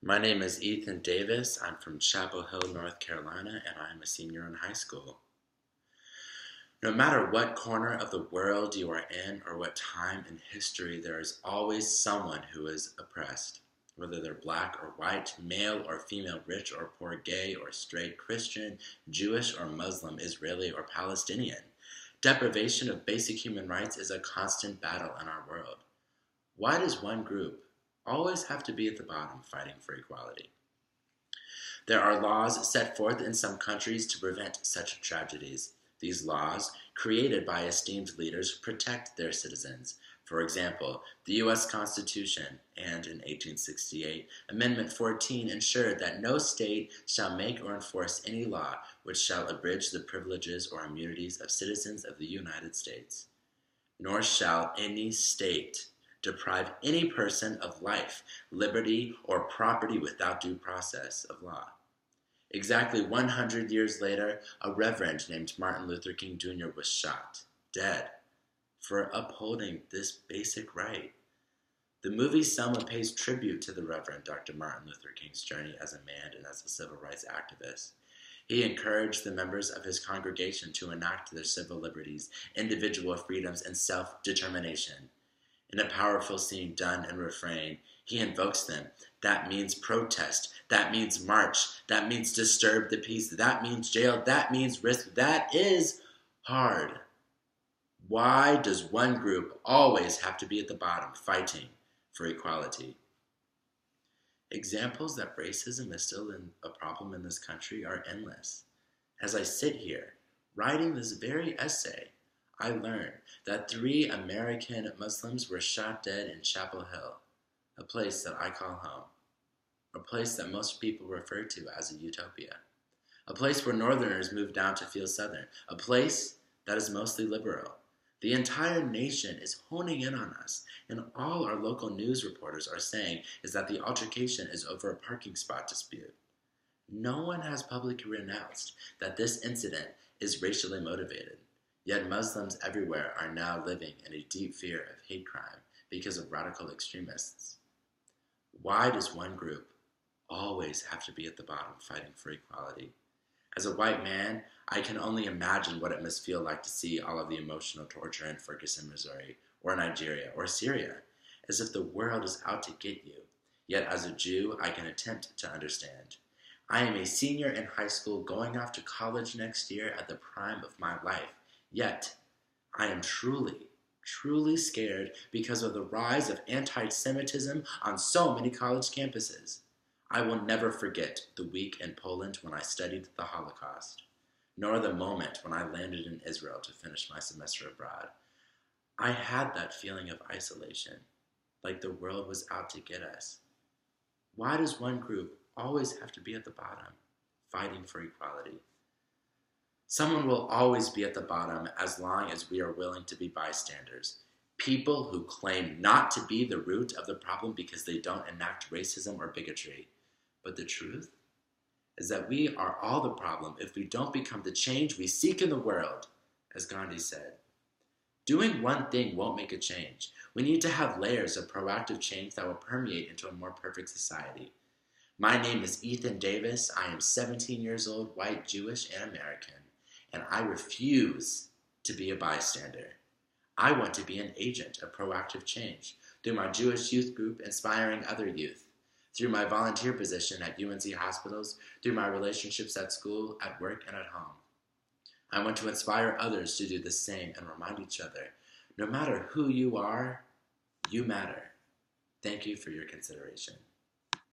My name is Ethan Davis. I'm from Chapel Hill, North Carolina, and I'm a senior in high school. No matter what corner of the world you are in or what time in history, there is always someone who is oppressed. Whether they're black or white, male or female, rich or poor, gay or straight, Christian, Jewish or Muslim, Israeli or Palestinian. Deprivation of basic human rights is a constant battle in our world. Why does one group always have to be at the bottom fighting for equality? There are laws set forth in some countries to prevent such tragedies. These laws, created by esteemed leaders, protect their citizens. For example, the U.S. Constitution and, in 1868, Amendment 14 ensured that no state shall make or enforce any law which shall abridge the privileges or immunities of citizens of the United States. Nor shall any state deprive any person of life, liberty, or property without due process of law. Exactly 100 years later, a reverend named Martin Luther King Jr. was shot, dead, for upholding this basic right. The movie Selma pays tribute to the Reverend Dr. Martin Luther King's journey as a man and as a civil rights activist. He encouraged the members of his congregation to enact their civil liberties, individual freedoms, and self-determination. In a powerful scene done in refrain, he invokes them. That means protest. That means march. That means disturb the peace. That means jail. That means risk. That is hard. Why does one group always have to be at the bottom fighting for equality? Examples that racism is still a problem in this country are endless. As I sit here, writing this very essay, I learned that 3 American Muslims were shot dead in Chapel Hill, a place that I call home, a place that most people refer to as a utopia, a place where Northerners move down to feel Southern, a place that is mostly liberal. The entire nation is honing in on us, and all our local news reporters are saying is that the altercation is over a parking spot dispute. No one has publicly announced that this incident is racially motivated. Yet Muslims everywhere are now living in a deep fear of hate crime because of radical extremists. Why does one group always have to be at the bottom fighting for equality? As a white man, I can only imagine what it must feel like to see all of the emotional torture in Ferguson, Missouri, or Nigeria, or Syria, as if the world is out to get you. Yet as a Jew, I can attempt to understand. I am a senior in high school going off to college next year at the prime of my life. Yet, I am truly, truly scared because of the rise of anti-Semitism on so many college campuses. I will never forget the week in Poland when I studied the Holocaust, nor the moment when I landed in Israel to finish my semester abroad. I had that feeling of isolation, like the world was out to get us. Why does one group always have to be at the bottom, fighting for equality? Someone will always be at the bottom as long as we are willing to be bystanders. People who claim not to be the root of the problem because they don't enact racism or bigotry. But the truth is that we are all the problem if we don't become the change we seek in the world, as Gandhi said. Doing one thing won't make a change. We need to have layers of proactive change that will permeate into a more perfect society. My name is Ethan Davis. I am 17 years old, white, Jewish, and American. And I refuse to be a bystander. I want to be an agent of proactive change through my Jewish youth group inspiring other youth, through my volunteer position at UNC hospitals, through my relationships at school, at work, and at home. I want to inspire others to do the same and remind each other, no matter who you are, you matter. Thank you for your consideration.